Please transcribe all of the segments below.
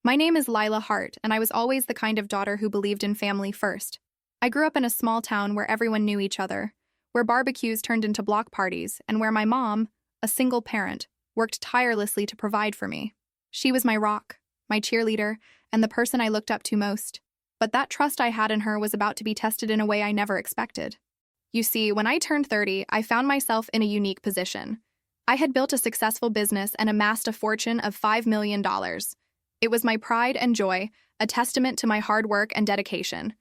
My name is Lila Hart, and I was always the kind of daughter who believed in family first. I grew up in a small town where everyone knew each other, where barbecues turned into block parties, and where my mom, a single parent, worked tirelessly to provide for me. She was my rock, my cheerleader, and the person I looked up to most. But that trust I had in her was about to be tested in a way I never expected. You see, when I turned 30, I found myself in a unique position. I had built a successful business and amassed a fortune of $5 million. It was my pride and joy, a testament to my hard work and dedication.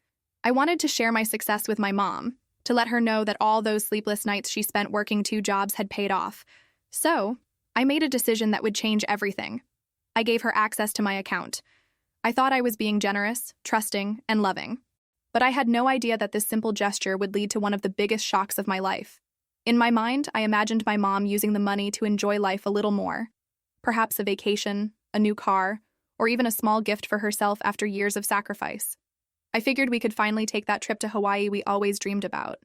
I wanted to share my success with my mom, to let her know that all those sleepless nights she spent working 2 jobs had paid off. So, I made a decision that would change everything. I gave her access to my account. I thought I was being generous, trusting, and loving. But I had no idea that this simple gesture would lead to one of the biggest shocks of my life. In my mind, I imagined my mom using the money to enjoy life a little more. Perhaps a vacation, a new car, or even a small gift for herself after years of sacrifice. I figured we could finally take that trip to Hawaii we always dreamed about.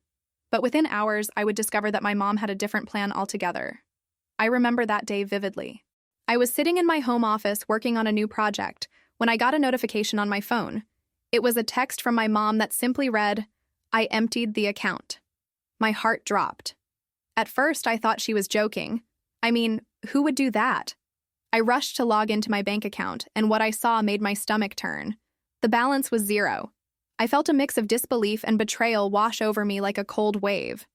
But within hours, I would discover that my mom had a different plan altogether. I remember that day vividly. I was sitting in my home office working on a new project when I got a notification on my phone. It was a text from my mom that simply read, "I emptied the account." My heart dropped. At first, I thought she was joking. I mean, who would do that? I rushed to log into my bank account, and what I saw made my stomach turn. The balance was 0. I felt a mix of disbelief and betrayal wash over me like a cold wave.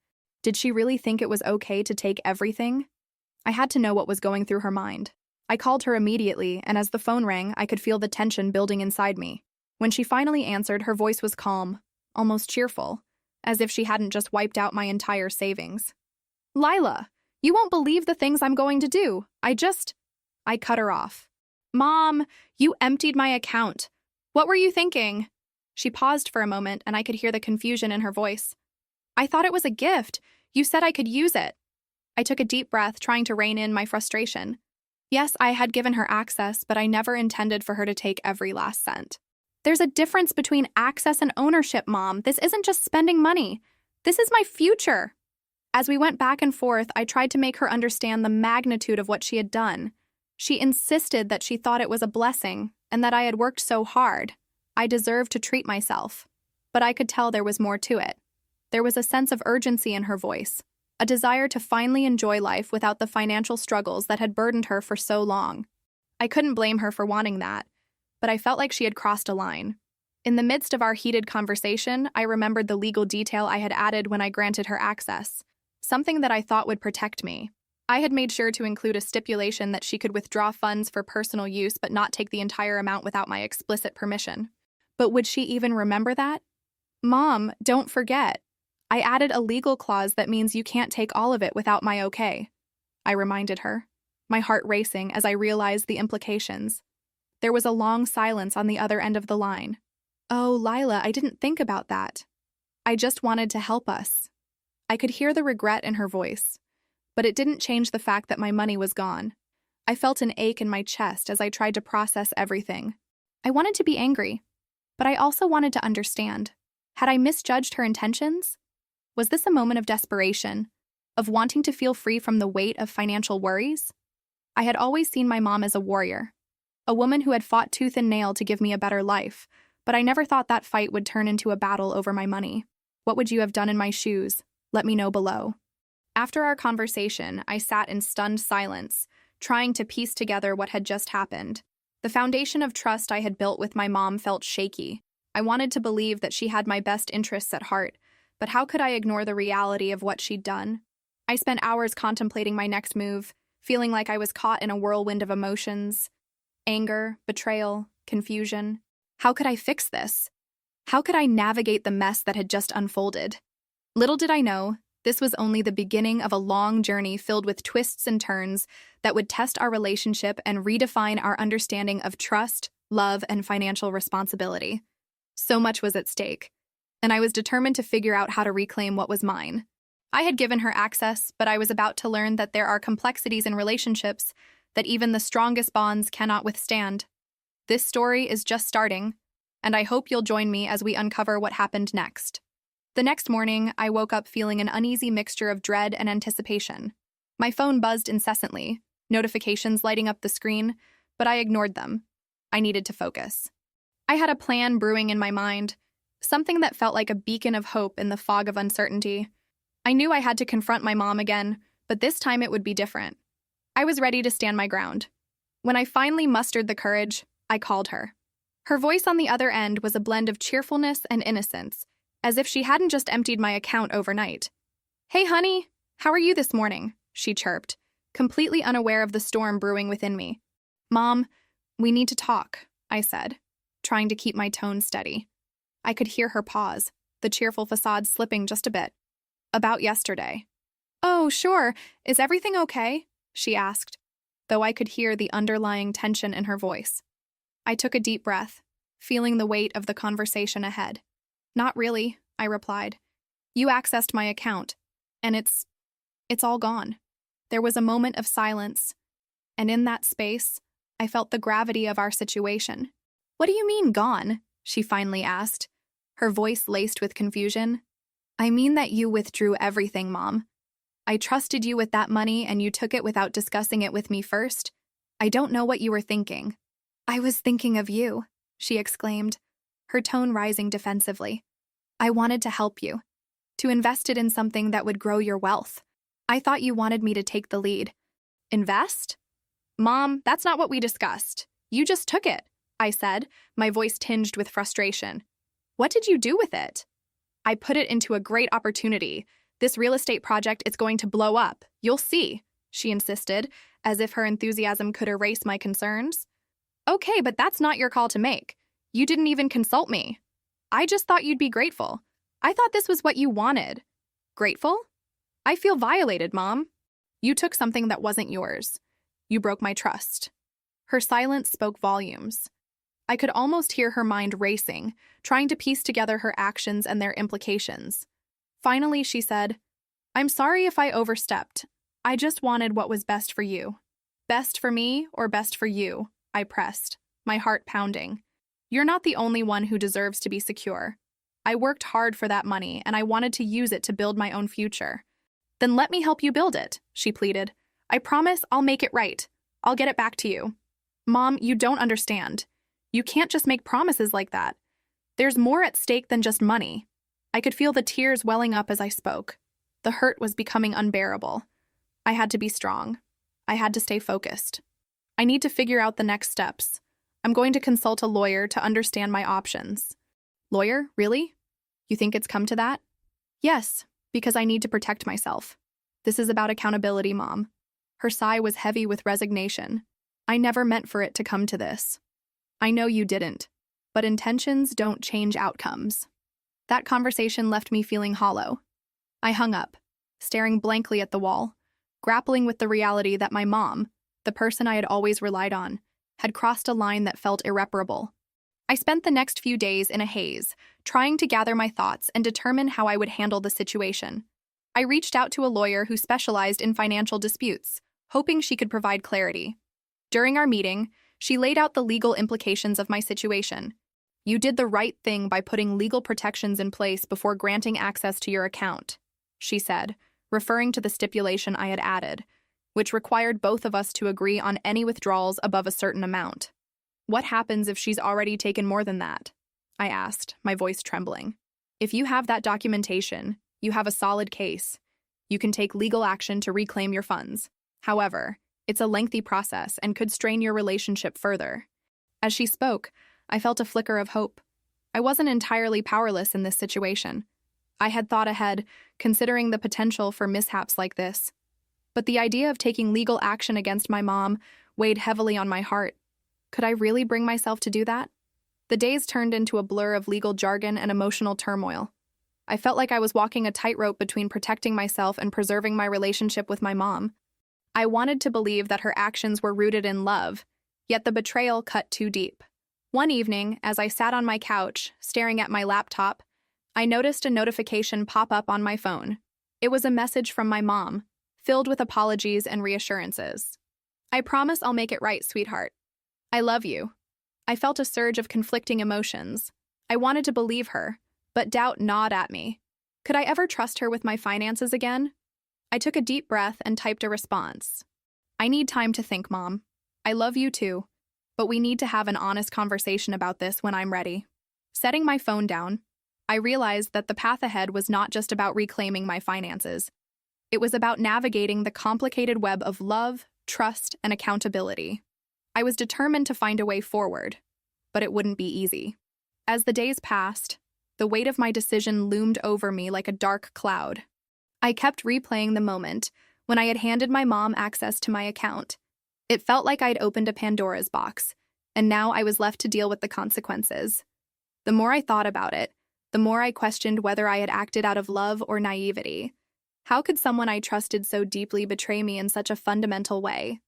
Did she really think it was okay to take everything? I had to know what was going through her mind. I called her immediately, and as the phone rang, I could feel the tension building inside me. When she finally answered, her voice was calm, almost cheerful, as if she hadn't just wiped out my entire savings. "Lila, you won't believe the things I'm going to do. I cut her off. "Mom, you emptied my account. What were you thinking?" She paused for a moment, and I could hear the confusion in her voice. "I thought it was a gift. You said I could use it." I took a deep breath, trying to rein in my frustration. Yes, I had given her access, but I never intended for her to take every last cent. "There's a difference between access and ownership, Mom. This isn't just spending money. This is my future." As we went back and forth, I tried to make her understand the magnitude of what she had done. She insisted that she thought it was a blessing and that I had worked so hard. I deserved to treat myself. But I could tell there was more to it. There was a sense of urgency in her voice, a desire to finally enjoy life without the financial struggles that had burdened her for so long. I couldn't blame her for wanting that, but I felt like she had crossed a line. In the midst of our heated conversation, I remembered the legal detail I had added when I granted her access, something that I thought would protect me. I had made sure to include a stipulation that she could withdraw funds for personal use but not take the entire amount without my explicit permission. But would she even remember that? "Mom, don't forget. I added a legal clause that means you can't take all of it without my okay," I reminded her, my heart racing as I realized the implications. There was a long silence on the other end of the line. "Oh, Lila, I didn't think about that. I just wanted to help us." I could hear the regret in her voice, but it didn't change the fact that my money was gone. I felt an ache in my chest as I tried to process everything. I wanted to be angry, but I also wanted to understand. Had I misjudged her intentions? Was this a moment of desperation, of wanting to feel free from the weight of financial worries? I had always seen my mom as a warrior, a woman who had fought tooth and nail to give me a better life, but I never thought that fight would turn into a battle over my money. What would you have done in my shoes? Let me know below. After our conversation, I sat in stunned silence, trying to piece together what had just happened. The foundation of trust I had built with my mom felt shaky. I wanted to believe that she had my best interests at heart, but how could I ignore the reality of what she'd done? I spent hours contemplating my next move, feeling like I was caught in a whirlwind of emotions. Anger, betrayal, confusion. How could I fix this? How could I navigate the mess that had just unfolded? Little did I know, this was only the beginning of a long journey filled with twists and turns that would test our relationship and redefine our understanding of trust, love, and financial responsibility. So much was at stake, and I was determined to figure out how to reclaim what was mine. I had given her access, but I was about to learn that there are complexities in relationships that even the strongest bonds cannot withstand. This story is just starting, and I hope you'll join me as we uncover what happened next. The next morning, I woke up feeling an uneasy mixture of dread and anticipation. My phone buzzed incessantly, notifications lighting up the screen, but I ignored them. I needed to focus. I had a plan brewing in my mind, something that felt like a beacon of hope in the fog of uncertainty. I knew I had to confront my mom again, but this time it would be different. I was ready to stand my ground. When I finally mustered the courage, I called her. Her voice on the other end was a blend of cheerfulness and innocence, as if she hadn't just emptied my account overnight. "Hey, honey, how are you this morning?" she chirped, completely unaware of the storm brewing within me. "Mom, we need to talk," I said, trying to keep my tone steady. I could hear her pause, the cheerful facade slipping just a bit. "About yesterday." "Oh, sure. Is everything okay?" she asked, though I could hear the underlying tension in her voice. I took a deep breath, feeling the weight of the conversation ahead. "Not really," I replied. "You accessed my account, and it's all gone." There was a moment of silence, and in that space, I felt the gravity of our situation. "What do you mean, gone?" she finally asked, her voice laced with confusion. "I mean that you withdrew everything, Mom. I trusted you with that money and you took it without discussing it with me first. I don't know what you were thinking." "I was thinking of you," she exclaimed, her tone rising defensively. "I wanted to help you, to invest it in something that would grow your wealth. I thought you wanted me to take the lead." "Invest? Mom, that's not what we discussed. You just took it," I said, my voice tinged with frustration. "What did you do with it?" "I put it into a great opportunity. This real estate project is going to blow up. You'll see," she insisted, as if her enthusiasm could erase my concerns. "Okay, but that's not your call to make. You didn't even consult me. I just thought you'd be grateful. I thought this was what you wanted." "Grateful? I feel violated, Mom. You took something that wasn't yours. You broke my trust." Her silence spoke volumes. I could almost hear her mind racing, trying to piece together her actions and their implications. Finally, she said, "I'm sorry if I overstepped. I just wanted what was best for you." "Best for me or best for you?" I pressed, my heart pounding. "You're not the only one who deserves to be secure. I worked hard for that money, and I wanted to use it to build my own future." "Then let me help you build it," she pleaded. "I promise I'll make it right. I'll get it back to you." "Mom, you don't understand. You can't just make promises like that. There's more at stake than just money." I could feel the tears welling up as I spoke. The hurt was becoming unbearable. I had to be strong. I had to stay focused. "I need to figure out the next steps. I'm going to consult a lawyer to understand my options." "Lawyer? Really? You think it's come to that?" "Yes, because I need to protect myself. This is about accountability, Mom." Her sigh was heavy with resignation. "I never meant for it to come to this." "I know you didn't, but intentions don't change outcomes." That conversation left me feeling hollow. I hung up, staring blankly at the wall, grappling with the reality that my mom, the person I had always relied on, had crossed a line that felt irreparable. I spent the next few days in a haze, trying to gather my thoughts and determine how I would handle the situation. I reached out to a lawyer who specialized in financial disputes, hoping she could provide clarity. During our meeting, she laid out the legal implications of my situation. "You did the right thing by putting legal protections in place before granting access to your account," she said, referring to the stipulation I had added, which required both of us to agree on any withdrawals above a certain amount. "What happens if she's already taken more than that?" I asked, my voice trembling. "If you have that documentation, you have a solid case. You can take legal action to reclaim your funds. However, it's a lengthy process and could strain your relationship further." As she spoke, I felt a flicker of hope. I wasn't entirely powerless in this situation. I had thought ahead, considering the potential for mishaps like this. But the idea of taking legal action against my mom weighed heavily on my heart. Could I really bring myself to do that? The days turned into a blur of legal jargon and emotional turmoil. I felt like I was walking a tightrope between protecting myself and preserving my relationship with my mom. I wanted to believe that her actions were rooted in love, yet the betrayal cut too deep. One evening, as I sat on my couch, staring at my laptop, I noticed a notification pop up on my phone. It was a message from my mom, filled with apologies and reassurances. "I promise I'll make it right, sweetheart. I love you." I felt a surge of conflicting emotions. I wanted to believe her, but doubt gnawed at me. Could I ever trust her with my finances again? I took a deep breath and typed a response. "I need time to think, Mom. I love you too. but we need to have an honest conversation about this when I'm ready. Setting my phone down, I realized that the path ahead was not just about reclaiming my finances. It was about navigating the complicated web of love, trust, and accountability. I was determined to find a way forward, but it wouldn't be easy. As the days passed, the weight of my decision loomed over me like a dark cloud. I kept replaying the moment when I had handed my mom access to my account. It felt like I'd opened a Pandora's box, and now I was left to deal with the consequences. The more I thought about it, the more I questioned whether I had acted out of love or naivety. How could someone I trusted so deeply betray me in such a fundamental way?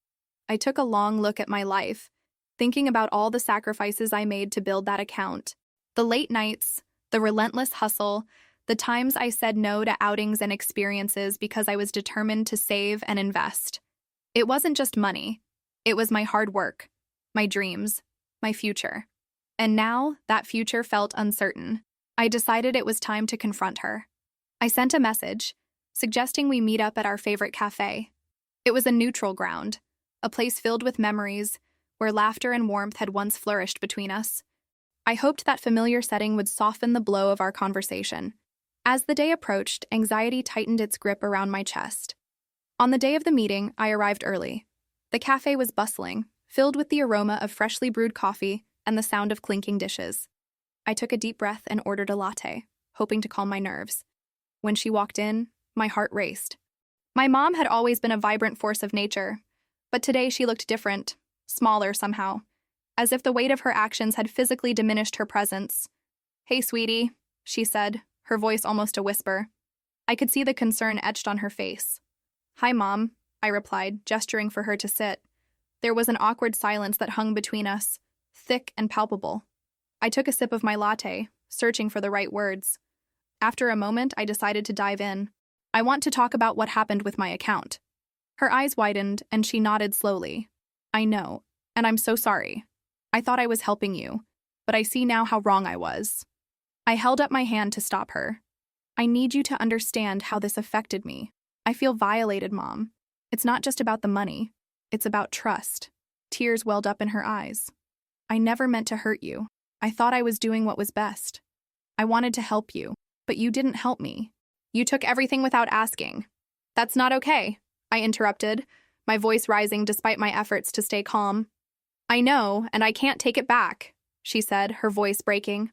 I took a long look at my life, thinking about all the sacrifices I made to build that account. The late nights, the relentless hustle, the times I said no to outings and experiences because I was determined to save and invest. It wasn't just money. It was my hard work, my dreams, my future. And now that future felt uncertain. I decided it was time to confront her. I sent a message, suggesting we meet up at our favorite cafe. It was a neutral ground, a place filled with memories, where laughter and warmth had once flourished between us. I hoped that familiar setting would soften the blow of our conversation. As the day approached, anxiety tightened its grip around my chest. On the day of the meeting, I arrived early. The cafe was bustling, filled with the aroma of freshly brewed coffee and the sound of clinking dishes. I took a deep breath and ordered a latte, hoping to calm my nerves. When she walked in, my heart raced. My mom had always been a vibrant force of nature, but today she looked different, smaller somehow, as if the weight of her actions had physically diminished her presence. "Hey, sweetie," she said, her voice almost a whisper. I could see the concern etched on her face. "Hi, Mom," I replied, gesturing for her to sit. There was an awkward silence that hung between us, thick and palpable. I took a sip of my latte, searching for the right words. After a moment, I decided to dive in. "I want to talk about what happened with my account." Her eyes widened, and she nodded slowly. "I know, and I'm so sorry. I thought I was helping you, but I see now how wrong I was." I held up my hand to stop her. "I need you to understand how this affected me. I feel violated, Mom. It's not just about the money. It's about trust." Tears welled up in her eyes. "I never meant to hurt you. I thought I was doing what was best. I wanted to help you, but you didn't help me. You took everything without asking." "That's not okay," I interrupted, my voice rising despite my efforts to stay calm. "I know, and I can't take it back," she said, her voice breaking.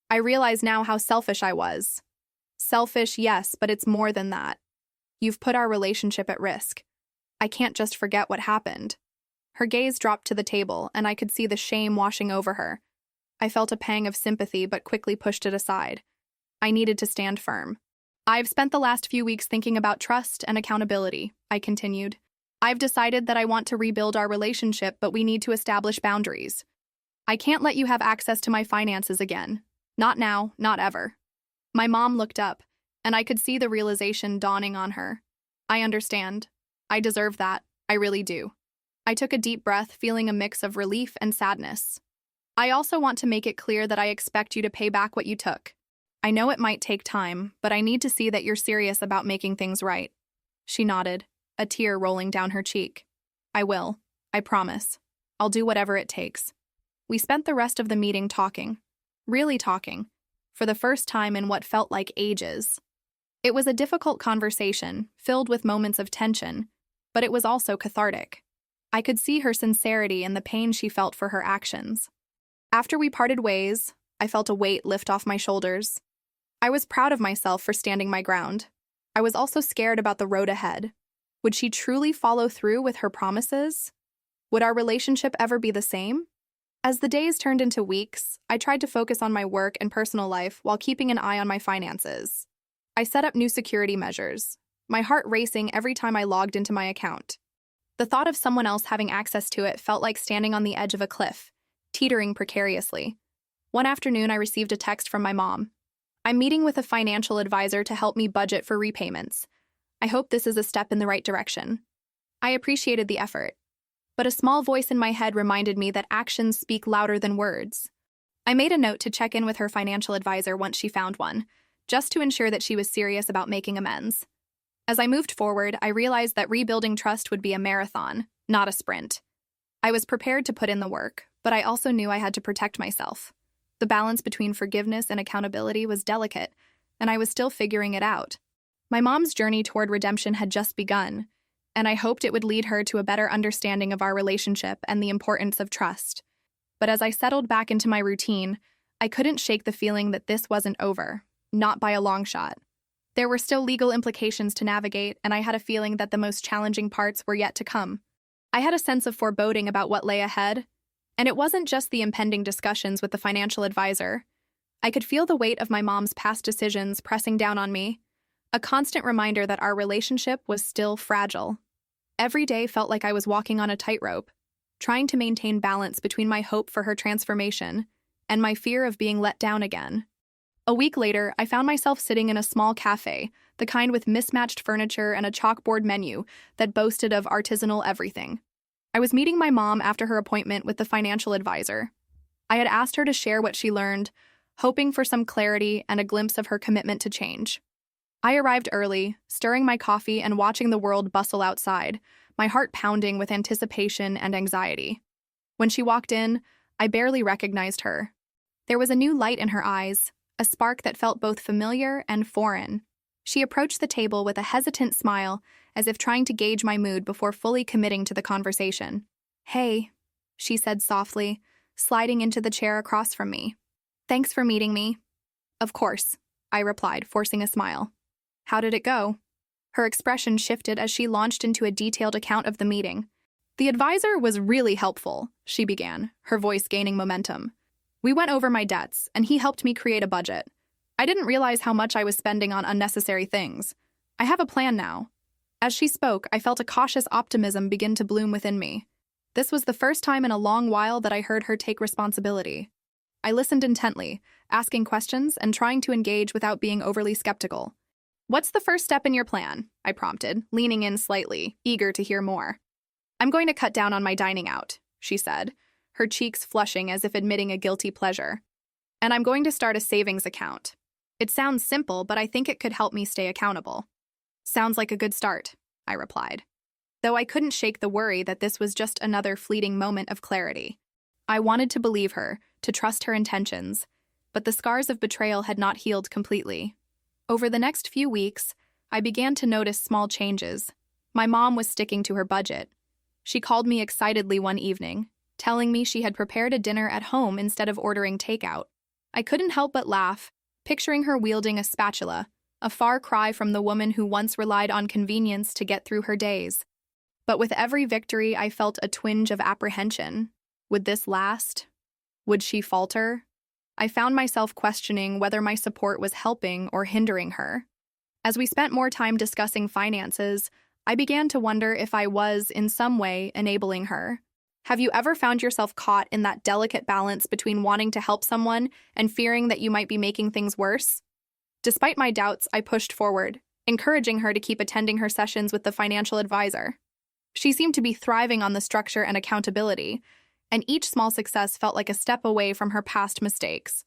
"I realize now how selfish I was." "Selfish, yes, but it's more than that. You've put our relationship at risk. I can't just forget what happened." Her gaze dropped to the table, and I could see the shame washing over her. I felt a pang of sympathy, but quickly pushed it aside. I needed to stand firm. "I've spent the last few weeks thinking about trust and accountability," I continued. "I've decided that I want to rebuild our relationship, but we need to establish boundaries. I can't let you have access to my finances again. Not now, not ever." My mom looked up, and I could see the realization dawning on her. "I understand. I deserve that. I really do." I took a deep breath, feeling a mix of relief and sadness. "I also want to make it clear that I expect you to pay back what you took. I know it might take time, but I need to see that you're serious about making things right." She nodded, a tear rolling down her cheek. "I will. I promise. I'll do whatever it takes." We spent the rest of the meeting talking. Really talking. For the first time in what felt like ages. It was a difficult conversation, filled with moments of tension, but it was also cathartic. I could see her sincerity and the pain she felt for her actions. After we parted ways, I felt a weight lift off my shoulders. I was proud of myself for standing my ground. I was also scared about the road ahead. Would she truly follow through with her promises? Would our relationship ever be the same? As the days turned into weeks, I tried to focus on my work and personal life while keeping an eye on my finances. I set up new security measures, my heart racing every time I logged into my account. The thought of someone else having access to it felt like standing on the edge of a cliff, teetering precariously. One afternoon, I received a text from my mom. "I'm meeting with a financial advisor to help me budget for repayments. I hope this is a step in the right direction." I appreciated the effort, but a small voice in my head reminded me that actions speak louder than words. I made a note to check in with her financial advisor once she found one, just to ensure that she was serious about making amends. As I moved forward, I realized that rebuilding trust would be a marathon, not a sprint. I was prepared to put in the work, But I also knew I had to protect myself. The balance between forgiveness and accountability was delicate, and I was still figuring it out. My mom's journey toward redemption had just begun, and I hoped it would lead her to a better understanding of our relationship and the importance of trust. But as I settled back into my routine, I couldn't shake the feeling that this wasn't over, not by a long shot. There were still legal implications to navigate, and I had a feeling that the most challenging parts were yet to come. I had a sense of foreboding about what lay ahead, and it wasn't just the impending discussions with the financial advisor. I could feel the weight of my mom's past decisions pressing down on me, a constant reminder that our relationship was still fragile. Every day felt like I was walking on a tightrope, trying to maintain balance between my hope for her transformation and my fear of being let down again. A week later, I found myself sitting in a small cafe, the kind with mismatched furniture and a chalkboard menu that boasted of artisanal everything. I was meeting my mom after her appointment with the financial advisor. I had asked her to share what she learned, hoping for some clarity and a glimpse of her commitment to change. I arrived early, stirring my coffee and watching the world bustle outside, my heart pounding with anticipation and anxiety. When she walked in, I barely recognized her. There was a new light in her eyes, a spark that felt both familiar and foreign. She approached the table with a hesitant smile, as if trying to gauge my mood before fully committing to the conversation. "Hey," she said softly, sliding into the chair across from me. "Thanks for meeting me." "Of course," I replied, forcing a smile. "How did it go?" Her expression shifted as she launched into a detailed account of the meeting. "The advisor was really helpful," she began, her voice gaining momentum. "We went over my debts, and he helped me create a budget. I didn't realize how much I was spending on unnecessary things. I have a plan now." As she spoke, I felt a cautious optimism begin to bloom within me. This was the first time in a long while that I heard her take responsibility. I listened intently, asking questions and trying to engage without being overly skeptical. "What's the first step in your plan?" I prompted, leaning in slightly, eager to hear more. "I'm going to cut down on my dining out," she said, her cheeks flushing as if admitting a guilty pleasure. "And I'm going to start a savings account. It sounds simple, but I think it could help me stay accountable." "Sounds like a good start," I replied, though I couldn't shake the worry that this was just another fleeting moment of clarity. I wanted to believe her, to trust her intentions, but the scars of betrayal had not healed completely. Over the next few weeks, I began to notice small changes. My mom was sticking to her budget. She called me excitedly one evening, telling me she had prepared a dinner at home instead of ordering takeout. I couldn't help but laugh, picturing her wielding a spatula, a far cry from the woman who once relied on convenience to get through her days. But with every victory, I felt a twinge of apprehension. Would this last? Would she falter? I found myself questioning whether my support was helping or hindering her. As we spent more time discussing finances, I began to wonder if I was, in some way, enabling her. Have you ever found yourself caught in that delicate balance between wanting to help someone and fearing that you might be making things worse? Despite my doubts, I pushed forward, encouraging her to keep attending her sessions with the financial advisor. She seemed to be thriving on the structure and accountability, and each small success felt like a step away from her past mistakes.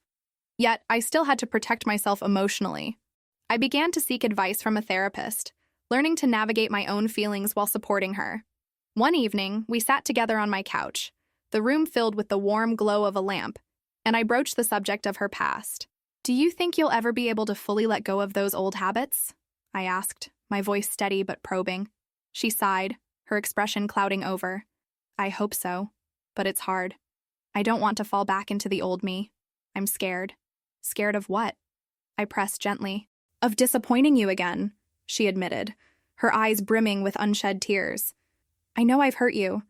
Yet, I still had to protect myself emotionally. I began to seek advice from a therapist, learning to navigate my own feelings while supporting her. One evening, we sat together on my couch, the room filled with the warm glow of a lamp, and I broached the subject of her past. "Do you think you'll ever be able to fully let go of those old habits?" I asked, my voice steady but probing. She sighed, her expression clouding over. "I hope so, but it's hard. I don't want to fall back into the old me. I'm scared." "Scared of what?" I pressed gently. "Of disappointing you again," she admitted, her eyes brimming with unshed tears. "I know I've hurt you.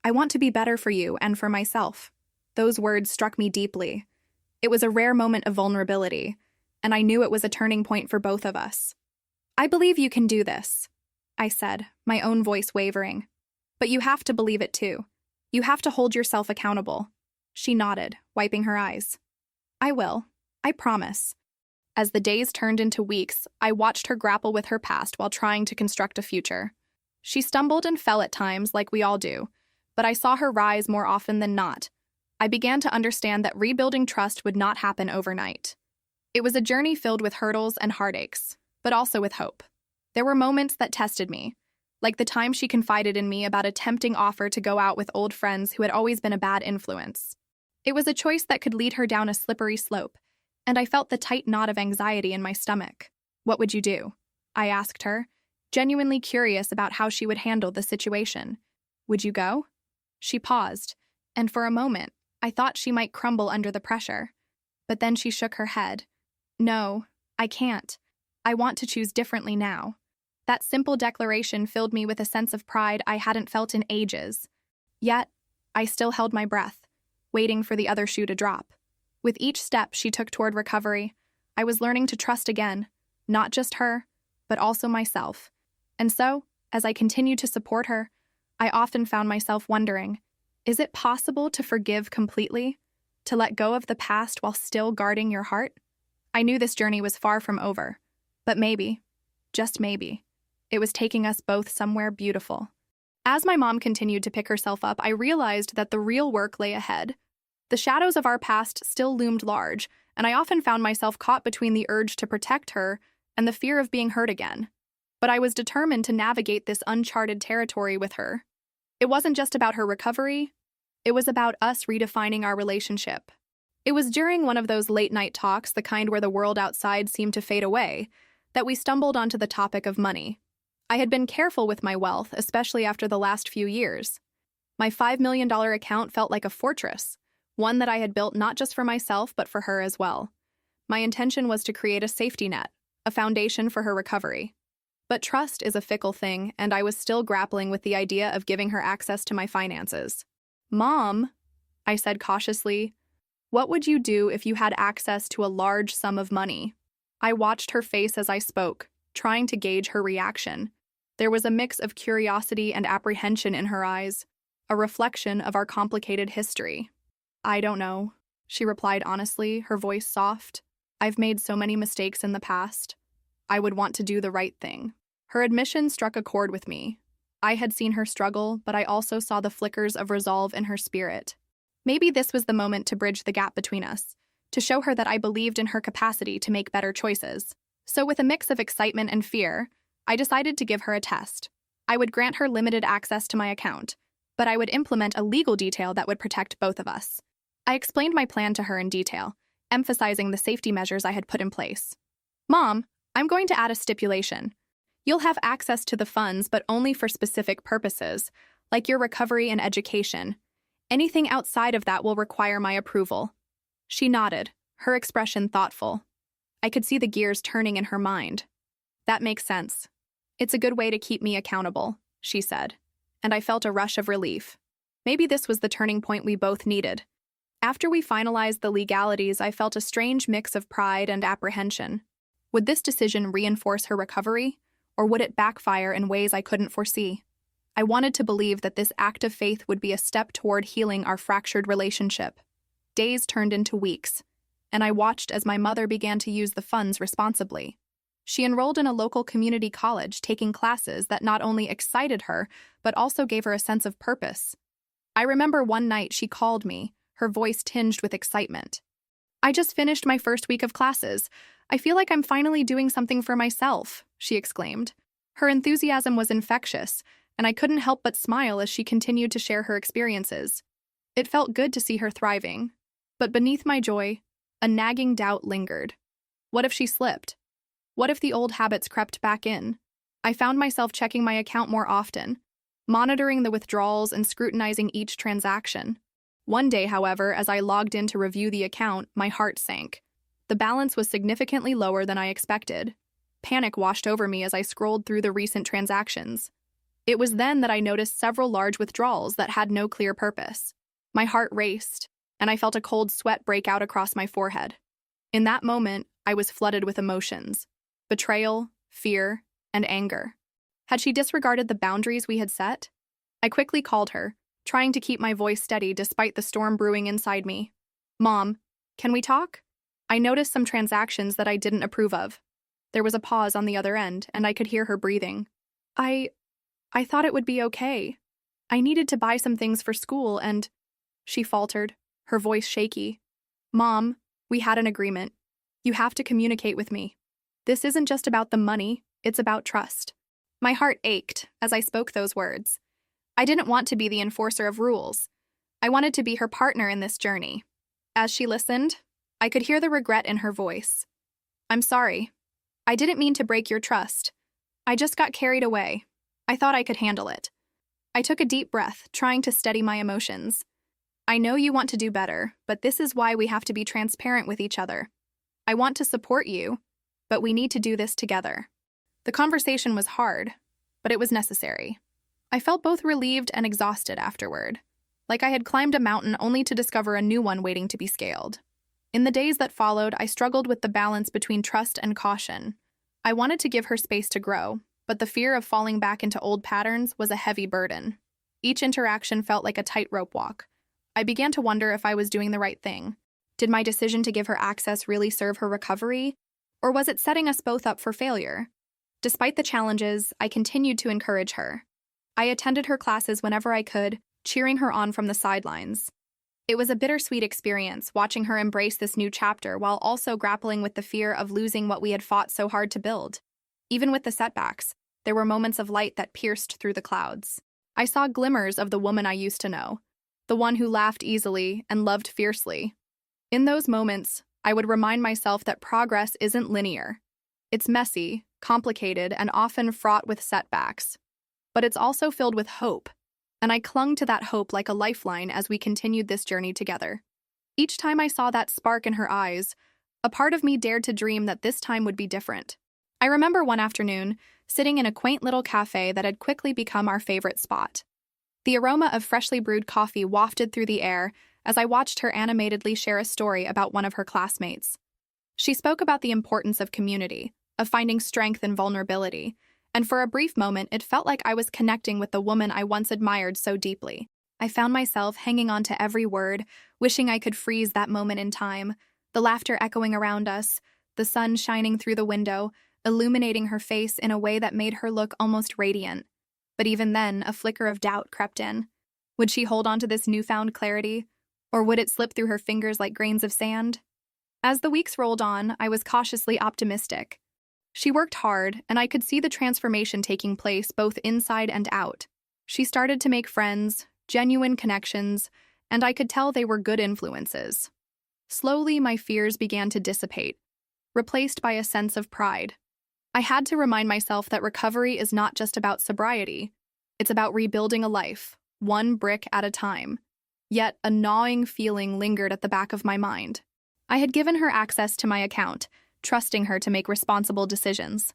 I want to be better for you and for myself." Those words struck me deeply. It was a rare moment of vulnerability, and I knew it was a turning point for both of us. "I believe you can do this," I said, my own voice wavering. "But you have to believe it too. You have to hold yourself accountable." She nodded, wiping her eyes. "I will. I promise." As the days turned into weeks, I watched her grapple with her past while trying to construct a future. She stumbled and fell at times, like we all do, but I saw her rise more often than not. I began to understand that rebuilding trust would not happen overnight. It was a journey filled with hurdles and heartaches, but also with hope. There were moments that tested me, like the time she confided in me about a tempting offer to go out with old friends who had always been a bad influence. It was a choice that could lead her down a slippery slope, and I felt the tight knot of anxiety in my stomach. "What would you do?" I asked her, genuinely curious about how she would handle the situation. "Would you go?" She paused, and for a moment, I thought she might crumble under the pressure. But then she shook her head. "No, I can't. I want to choose differently now." That simple declaration filled me with a sense of pride I hadn't felt in ages. Yet, I still held my breath, waiting for the other shoe to drop. With each step she took toward recovery, I was learning to trust again, not just her, but also myself. And so, as I continued to support her, I often found myself wondering, is it possible to forgive completely? To let go of the past while still guarding your heart? I knew this journey was far from over, but maybe, just maybe, it was taking us both somewhere beautiful. As my mom continued to pick herself up, I realized that the real work lay ahead. The shadows of our past still loomed large, and I often found myself caught between the urge to protect her and the fear of being hurt again. But I was determined to navigate this uncharted territory with her. It wasn't just about her recovery, it was about us redefining our relationship. It was during one of those late-night talks, the kind where the world outside seemed to fade away, that we stumbled onto the topic of money. I had been careful with my wealth, especially after the last few years. My $5 million account felt like a fortress, one that I had built not just for myself but for her as well. My intention was to create a safety net, a foundation for her recovery. But trust is a fickle thing, and I was still grappling with the idea of giving her access to my finances. "Mom," I said cautiously, "what would you do if you had access to a large sum of money?" I watched her face as I spoke, trying to gauge her reaction. There was a mix of curiosity and apprehension in her eyes, a reflection of our complicated history. "I don't know," she replied honestly, her voice soft. "I've made so many mistakes in the past. I would want to do the right thing." Her admission struck a chord with me. I had seen her struggle, but I also saw the flickers of resolve in her spirit. Maybe this was the moment to bridge the gap between us, to show her that I believed in her capacity to make better choices. So with a mix of excitement and fear, I decided to give her a test. I would grant her limited access to my account, but I would implement a legal detail that would protect both of us. I explained my plan to her in detail, emphasizing the safety measures I had put in place. "Mom, I'm going to add a stipulation. You'll have access to the funds, but only for specific purposes, like your recovery and education. Anything outside of that will require my approval." She nodded, her expression thoughtful. I could see the gears turning in her mind. "That makes sense. It's a good way to keep me accountable," she said, and I felt a rush of relief. Maybe this was the turning point we both needed. After we finalized the legalities, I felt a strange mix of pride and apprehension. Would this decision reinforce her recovery, or would it backfire in ways I couldn't foresee? I wanted to believe that this act of faith would be a step toward healing our fractured relationship. Days turned into weeks, and I watched as my mother began to use the funds responsibly. She enrolled in a local community college, taking classes that not only excited her, but also gave her a sense of purpose. I remember one night she called me, her voice tinged with excitement. "I just finished my first week of classes. I feel like I'm finally doing something for myself," she exclaimed. Her enthusiasm was infectious, and I couldn't help but smile as she continued to share her experiences. It felt good to see her thriving. But beneath my joy, a nagging doubt lingered. What if she slipped? What if the old habits crept back in? I found myself checking my account more often, monitoring the withdrawals and scrutinizing each transaction. One day, however, as I logged in to review the account, my heart sank. The balance was significantly lower than I expected. Panic washed over me as I scrolled through the recent transactions. It was then that I noticed several large withdrawals that had no clear purpose. My heart raced, and I felt a cold sweat break out across my forehead. In that moment, I was flooded with emotions: betrayal, fear, and anger. Had she disregarded the boundaries we had set? I quickly called her, trying to keep my voice steady despite the storm brewing inside me. "Mom, can we talk?" I noticed some transactions that I didn't approve of. There was a pause on the other end, and I could hear her breathing. I thought it would be okay. I needed to buy some things for school and—" She faltered, her voice shaky. "Mom, we had an agreement. You have to communicate with me. This isn't just about the money, it's about trust." My heart ached as I spoke those words. I didn't want to be the enforcer of rules. I wanted to be her partner in this journey. As she listened, I could hear the regret in her voice. I'm sorry. I didn't mean to break your trust. I just got carried away. I thought I could handle it. I took a deep breath, trying to steady my emotions. I know you want to do better, but this is why we have to be transparent with each other. I want to support you, but we need to do this together. The conversation was hard, but it was necessary. I felt both relieved and exhausted afterward, like I had climbed a mountain only to discover a new one waiting to be scaled. In the days that followed, I struggled with the balance between trust and caution. I wanted to give her space to grow, but the fear of falling back into old patterns was a heavy burden. Each interaction felt like a tightrope walk. I began to wonder if I was doing the right thing. Did my decision to give her access really serve her recovery, or was it setting us both up for failure? Despite the challenges, I continued to encourage her. I attended her classes whenever I could, cheering her on from the sidelines. It was a bittersweet experience watching her embrace this new chapter while also grappling with the fear of losing what we had fought so hard to build. Even with the setbacks, there were moments of light that pierced through the clouds. I saw glimmers of the woman I used to know, the one who laughed easily and loved fiercely. In those moments, I would remind myself that progress isn't linear. It's messy, complicated, and often fraught with setbacks. But it's also filled with hope, and I clung to that hope like a lifeline as we continued this journey together. Each time I saw that spark in her eyes, a part of me dared to dream that this time would be different. I remember one afternoon, sitting in a quaint little cafe that had quickly become our favorite spot. The aroma of freshly brewed coffee wafted through the air as I watched her animatedly share a story about one of her classmates. She spoke about the importance of community, of finding strength in vulnerability, and for a brief moment it felt like I was connecting with the woman I once admired so deeply. I found myself hanging on to every word, wishing I could freeze that moment in time, the laughter echoing around us, the sun shining through the window, illuminating her face in a way that made her look almost radiant. But even then, a flicker of doubt crept in. Would she hold on to this newfound clarity, or would it slip through her fingers like grains of sand? As the weeks rolled on, I was cautiously optimistic. She worked hard, and I could see the transformation taking place both inside and out. She started to make friends, genuine connections, and I could tell they were good influences. Slowly, my fears began to dissipate, replaced by a sense of pride. I had to remind myself that recovery is not just about sobriety. It's about rebuilding a life, one brick at a time. Yet, a gnawing feeling lingered at the back of my mind. I had given her access to my account, trusting her to make responsible decisions.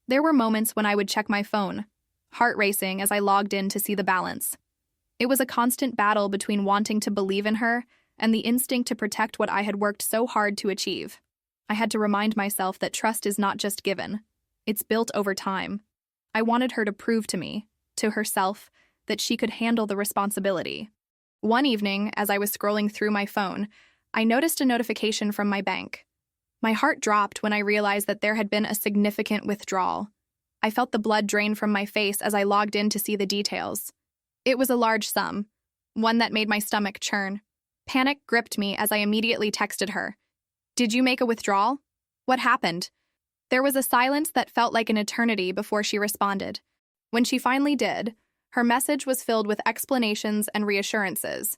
There were moments when I would check my phone, heart racing as I logged in to see the balance. It was a constant battle between wanting to believe in her and the instinct to protect what I had worked so hard to achieve. I had to remind myself that trust is not just given. It's built over time. I wanted her to prove to me, to herself, that she could handle the responsibility. One evening, as I was scrolling through my phone, I noticed a notification from my bank. My heart dropped when I realized that there had been a significant withdrawal. I felt the blood drain from my face as I logged in to see the details. It was a large sum, one that made my stomach churn. Panic gripped me as I immediately texted her. "Did you make a withdrawal? What happened?" There was a silence that felt like an eternity before she responded. When she finally did, her message was filled with explanations and reassurances.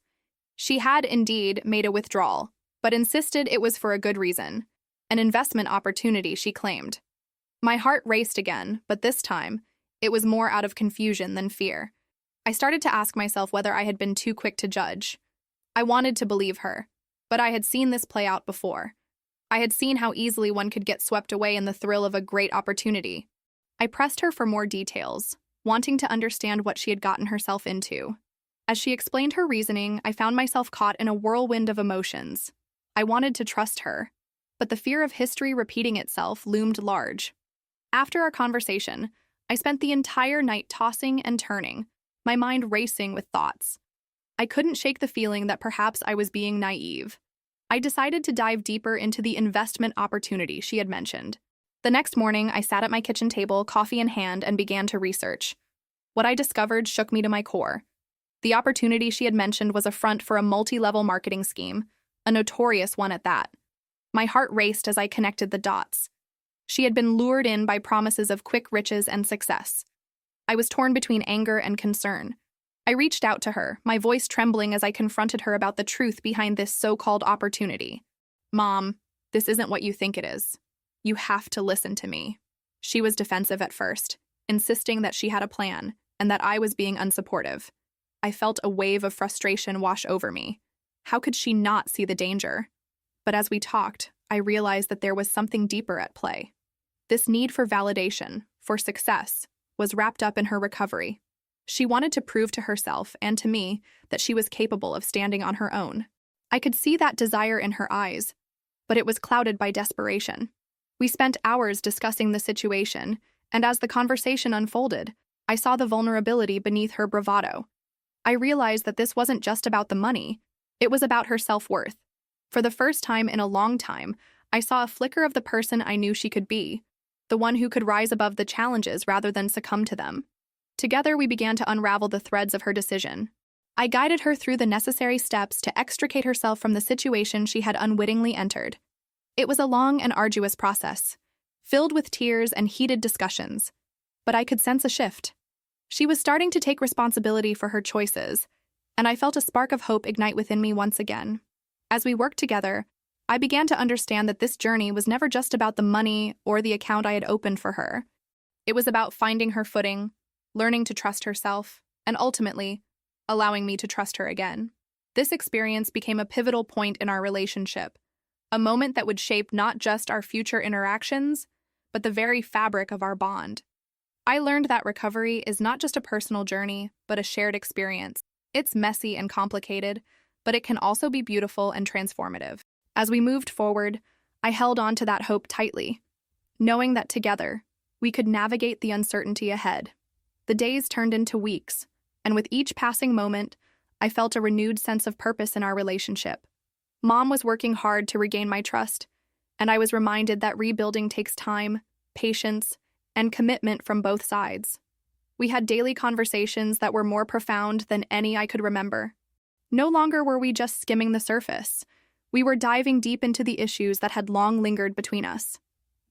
She had indeed made a withdrawal, but insisted it was for a good reason. An investment opportunity, she claimed. My heart raced again, but this time, it was more out of confusion than fear. I started to ask myself whether I had been too quick to judge. I wanted to believe her, but I had seen this play out before. I had seen how easily one could get swept away in the thrill of a great opportunity. I pressed her for more details, wanting to understand what she had gotten herself into. As she explained her reasoning, I found myself caught in a whirlwind of emotions. I wanted to trust her, but the fear of history repeating itself loomed large. After our conversation, I spent the entire night tossing and turning, my mind racing with thoughts. I couldn't shake the feeling that perhaps I was being naive. I decided to dive deeper into the investment opportunity she had mentioned. The next morning, I sat at my kitchen table, coffee in hand, and began to research. What I discovered shook me to my core. The opportunity she had mentioned was a front for a multi-level marketing scheme, a notorious one at that. My heart raced as I connected the dots. She had been lured in by promises of quick riches and success. I was torn between anger and concern. I reached out to her, my voice trembling as I confronted her about the truth behind this so-called opportunity. Mom, this isn't what you think it is. You have to listen to me. She was defensive at first, insisting that she had a plan and that I was being unsupportive. I felt a wave of frustration wash over me. How could she not see the danger? But as we talked, I realized that there was something deeper at play. This need for validation, for success, was wrapped up in her recovery. She wanted to prove to herself and to me that she was capable of standing on her own. I could see that desire in her eyes, but it was clouded by desperation. We spent hours discussing the situation, and as the conversation unfolded, I saw the vulnerability beneath her bravado. I realized that this wasn't just about the money, it was about her self-worth. For the first time in a long time, I saw a flicker of the person I knew she could be, the one who could rise above the challenges rather than succumb to them. Together, we began to unravel the threads of her decision. I guided her through the necessary steps to extricate herself from the situation she had unwittingly entered. It was a long and arduous process, filled with tears and heated discussions, but I could sense a shift. She was starting to take responsibility for her choices, and I felt a spark of hope ignite within me once again. As we worked together, I began to understand that this journey was never just about the money or the account I had opened for her. It was about finding her footing, learning to trust herself, and ultimately, allowing me to trust her again. This experience became a pivotal point in our relationship, a moment that would shape not just our future interactions, but the very fabric of our bond. I learned that recovery is not just a personal journey, but a shared experience. It's messy and complicated, but it can also be beautiful and transformative. As we moved forward, I held on to that hope tightly, knowing that together, we could navigate the uncertainty ahead. The days turned into weeks, and with each passing moment, I felt a renewed sense of purpose in our relationship. Mom was working hard to regain my trust, and I was reminded that rebuilding takes time, patience, and commitment from both sides. We had daily conversations that were more profound than any I could remember. No longer were we just skimming the surface. We were diving deep into the issues that had long lingered between us.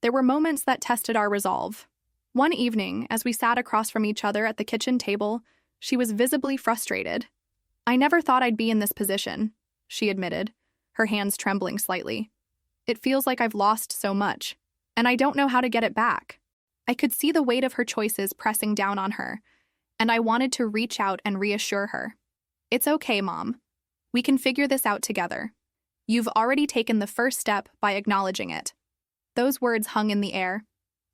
There were moments that tested our resolve. One evening, as we sat across from each other at the kitchen table, she was visibly frustrated. "I never thought I'd be in this position," she admitted, her hands trembling slightly. "It feels like I've lost so much, and I don't know how to get it back." I could see the weight of her choices pressing down on her, and I wanted to reach out and reassure her. "It's okay, Mom. We can figure this out together. You've already taken the first step by acknowledging it." Those words hung in the air,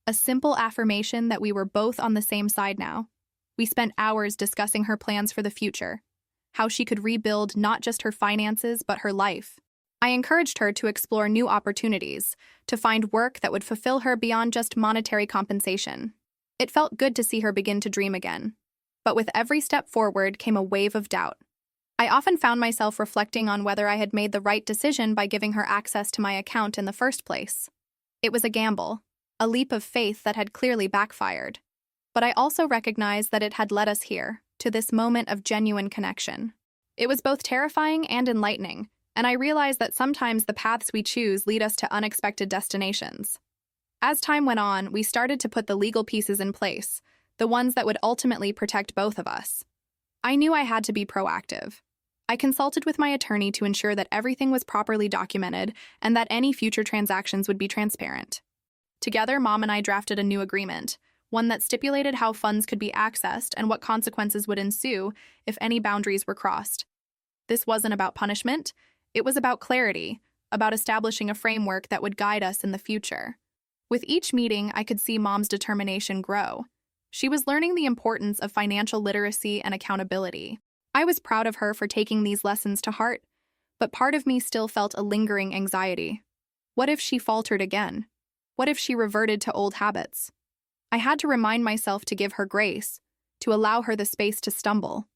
a simple affirmation that we were both on the same side now. We spent hours discussing her plans for the future, how she could rebuild not just her finances but her life. I encouraged her to explore new opportunities, to find work that would fulfill her beyond just monetary compensation. It felt good to see her begin to dream again. But with every step forward came a wave of doubt. I often found myself reflecting on whether I had made the right decision by giving her access to my account in the first place. It was a gamble, a leap of faith that had clearly backfired. But I also recognized that it had led us here, to this moment of genuine connection. It was both terrifying and enlightening, and I realized that sometimes the paths we choose lead us to unexpected destinations. As time went on, we started to put the legal pieces in place, the ones that would ultimately protect both of us. I knew I had to be proactive. I consulted with my attorney to ensure that everything was properly documented and that any future transactions would be transparent. Together, Mom and I drafted a new agreement, one that stipulated how funds could be accessed and what consequences would ensue if any boundaries were crossed. This wasn't about punishment, it was about clarity, about establishing a framework that would guide us in the future. With each meeting, I could see Mom's determination grow. She was learning the importance of financial literacy and accountability. I was proud of her for taking these lessons to heart, but part of me still felt a lingering anxiety. What if she faltered again? What if she reverted to old habits? I had to remind myself to give her grace, to allow her the space to stumble.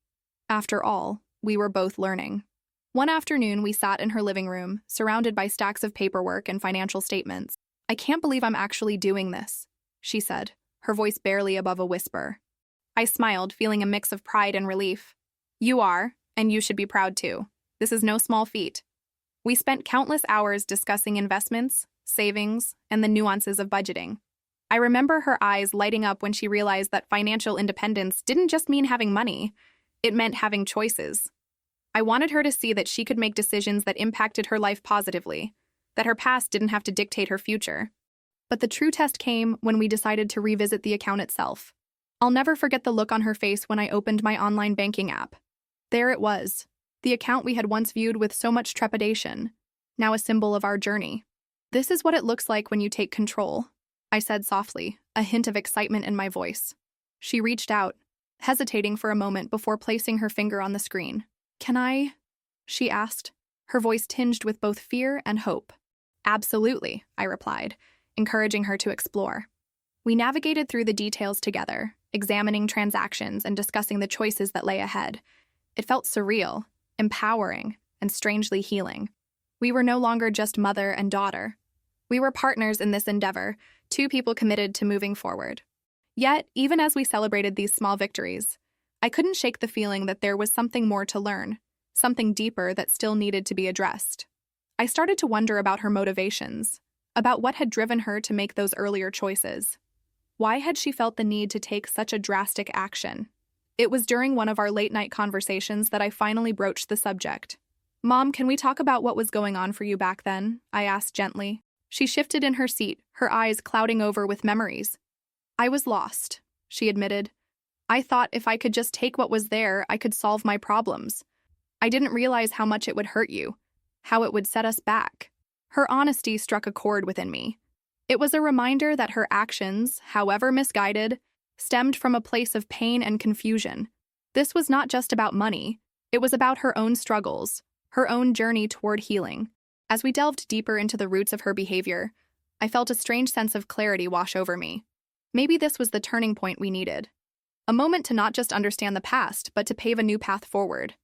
After all, we were both learning. One afternoon, we sat in her living room, surrounded by stacks of paperwork and financial statements. "I can't believe I'm actually doing this," she said, her voice barely above a whisper. I smiled, feeling a mix of pride and relief. "You are, and you should be proud too. This is no small feat." We spent countless hours discussing investments, savings, and the nuances of budgeting. I remember her eyes lighting up when she realized that financial independence didn't just mean having money, it meant having choices. I wanted her to see that she could make decisions that impacted her life positively, that her past didn't have to dictate her future. But the true test came when we decided to revisit the account itself. I'll never forget the look on her face when I opened my online banking app. There it was, the account we had once viewed with so much trepidation, now a symbol of our journey. "This is what it looks like when you take control," I said softly, a hint of excitement in my voice. She reached out, hesitating for a moment before placing her finger on the screen. "Can I?" she asked, her voice tinged with both fear and hope. "Absolutely," I replied, encouraging her to explore. We navigated through the details together, examining transactions and discussing the choices that lay ahead. It felt surreal, empowering, and strangely healing. We were no longer just mother and daughter. We were partners in this endeavor, two people committed to moving forward. Yet, even as we celebrated these small victories, I couldn't shake the feeling that there was something more to learn, something deeper that still needed to be addressed. I started to wonder about her motivations, about what had driven her to make those earlier choices. Why had she felt the need to take such a drastic action? It was during one of our late-night conversations that I finally broached the subject. "Mom, can we talk about what was going on for you back then?" I asked gently. She shifted in her seat, her eyes clouding over with memories. "I was lost," she admitted. "I thought if I could just take what was there, I could solve my problems. I didn't realize how much it would hurt you, how it would set us back." Her honesty struck a chord within me. It was a reminder that her actions, however misguided, stemmed from a place of pain and confusion. This was not just about money, it was about her own struggles, her own journey toward healing. As we delved deeper into the roots of her behavior, I felt a strange sense of clarity wash over me. Maybe this was the turning point we needed. A moment to not just understand the past, but to pave a new path forward.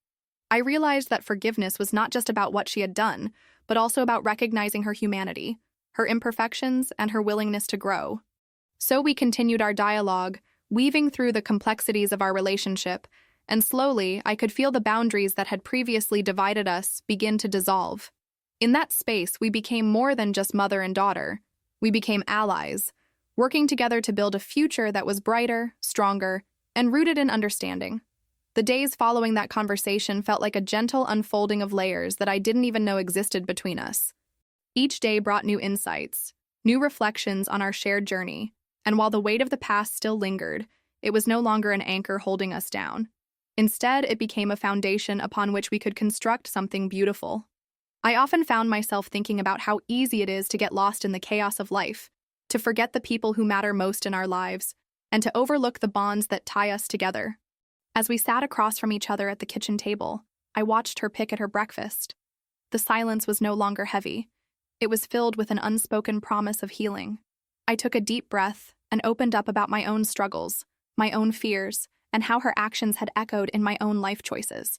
I realized that forgiveness was not just about what she had done, but also about recognizing her humanity, her imperfections, and her willingness to grow. So we continued our dialogue, weaving through the complexities of our relationship, and slowly I could feel the boundaries that had previously divided us begin to dissolve. In that space, we became more than just mother and daughter. We became allies, working together to build a future that was brighter, stronger, and rooted in understanding. The days following that conversation felt like a gentle unfolding of layers that I didn't even know existed between us. Each day brought new insights, new reflections on our shared journey, and while the weight of the past still lingered, it was no longer an anchor holding us down. Instead, it became a foundation upon which we could construct something beautiful. I often found myself thinking about how easy it is to get lost in the chaos of life, to forget the people who matter most in our lives, and to overlook the bonds that tie us together. As we sat across from each other at the kitchen table, I watched her pick at her breakfast. The silence was no longer heavy. It was filled with an unspoken promise of healing. I took a deep breath and opened up about my own struggles, my own fears, and how her actions had echoed in my own life choices.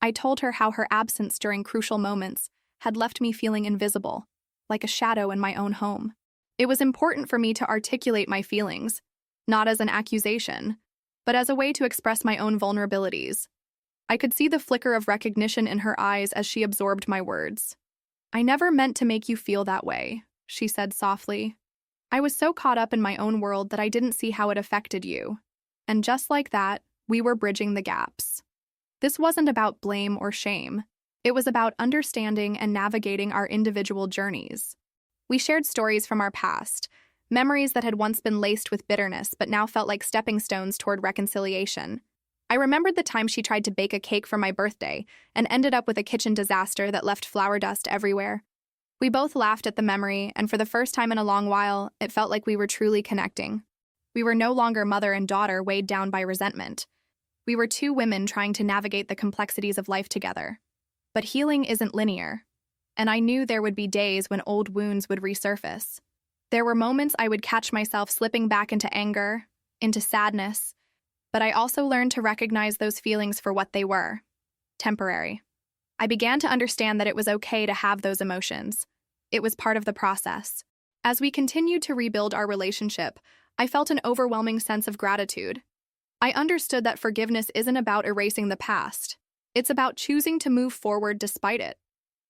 I told her how her absence during crucial moments had left me feeling invisible, like a shadow in my own home. It was important for me to articulate my feelings, not as an accusation, but as a way to express my own vulnerabilities. I could see the flicker of recognition in her eyes as she absorbed my words. "I never meant to make you feel that way," she said softly. "I was so caught up in my own world that I didn't see how it affected you." And just like that, we were bridging the gaps. This wasn't about blame or shame. It was about understanding and navigating our individual journeys. We shared stories from our past, memories that had once been laced with bitterness but now felt like stepping stones toward reconciliation. I remembered the time she tried to bake a cake for my birthday and ended up with a kitchen disaster that left flour dust everywhere. We both laughed at the memory, and for the first time in a long while, it felt like we were truly connecting. We were no longer mother and daughter weighed down by resentment. We were two women trying to navigate the complexities of life together. But healing isn't linear, and I knew there would be days when old wounds would resurface. There were moments I would catch myself slipping back into anger, into sadness, but I also learned to recognize those feelings for what they were: temporary. I began to understand that it was okay to have those emotions. It was part of the process. As we continued to rebuild our relationship, I felt an overwhelming sense of gratitude. I understood that forgiveness isn't about erasing the past. It's about choosing to move forward despite it.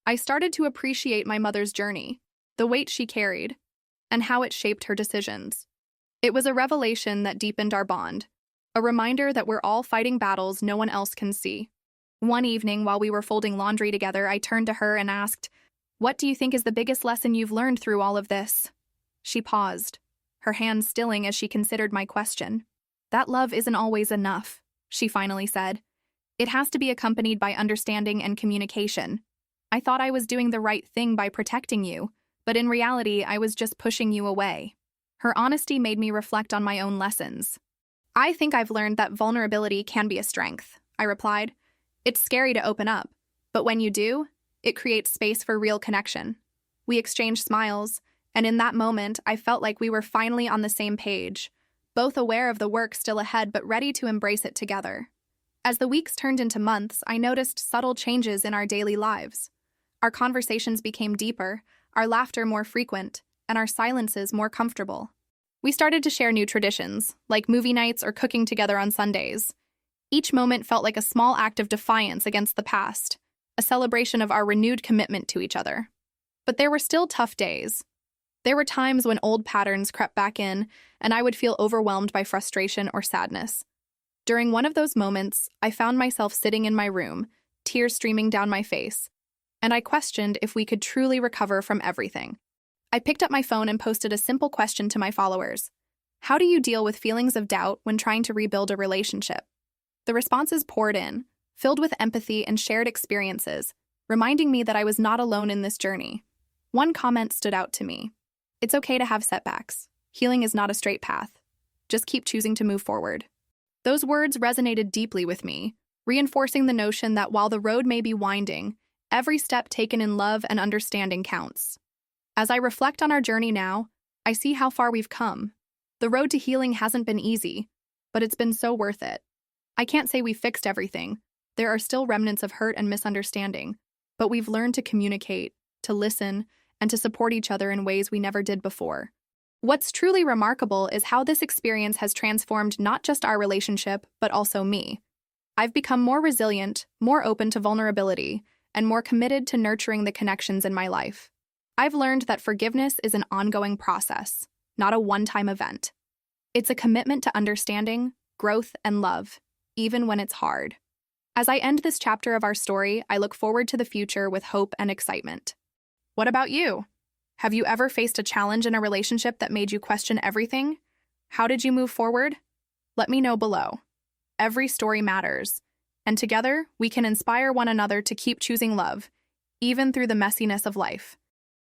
I started to appreciate my mother's journey, the weight she carried, and how it shaped her decisions. It was a revelation that deepened our bond, a reminder that we're all fighting battles no one else can see. One evening, while we were folding laundry together, I turned to her and asked, "What do you think is the biggest lesson you've learned through all of this?" She paused, her hands stilling as she considered my question. "That love isn't always enough," she finally said. "It has to be accompanied by understanding and communication. I thought I was doing the right thing by protecting you, but in reality, I was just pushing you away." Her honesty made me reflect on my own lessons. "I think I've learned that vulnerability can be a strength," I replied. "It's scary to open up, but when you do, it creates space for real connection." We exchanged smiles, and in that moment, I felt like we were finally on the same page, both aware of the work still ahead but ready to embrace it together. As the weeks turned into months, I noticed subtle changes in our daily lives. Our conversations became deeper, our laughter more frequent, and our silences more comfortable. We started to share new traditions, like movie nights or cooking together on Sundays. Each moment felt like a small act of defiance against the past, a celebration of our renewed commitment to each other. But there were still tough days. There were times when old patterns crept back in, and I would feel overwhelmed by frustration or sadness. During one of those moments, I found myself sitting in my room, tears streaming down my face, and I questioned if we could truly recover from everything. I picked up my phone and posted a simple question to my followers. How do you deal with feelings of doubt when trying to rebuild a relationship? The responses poured in, filled with empathy and shared experiences, reminding me that I was not alone in this journey. One comment stood out to me. "It's okay to have setbacks. Healing is not a straight path. Just keep choosing to move forward." Those words resonated deeply with me, reinforcing the notion that while the road may be winding, every step taken in love and understanding counts. As I reflect on our journey now, I see how far we've come. The road to healing hasn't been easy, but it's been so worth it. I can't say we fixed everything. There are still remnants of hurt and misunderstanding, but we've learned to communicate, to listen, and to support each other in ways we never did before. What's truly remarkable is how this experience has transformed not just our relationship, but also me. I've become more resilient, more open to vulnerability, and more committed to nurturing the connections in my life. I've learned that forgiveness is an ongoing process, not a one-time event. It's a commitment to understanding, growth, and love, even when it's hard. As I end this chapter of our story, I look forward to the future with hope and excitement. What about you? Have you ever faced a challenge in a relationship that made you question everything? How did you move forward? Let me know below. Every story matters, and together we can inspire one another to keep choosing love, even through the messiness of life.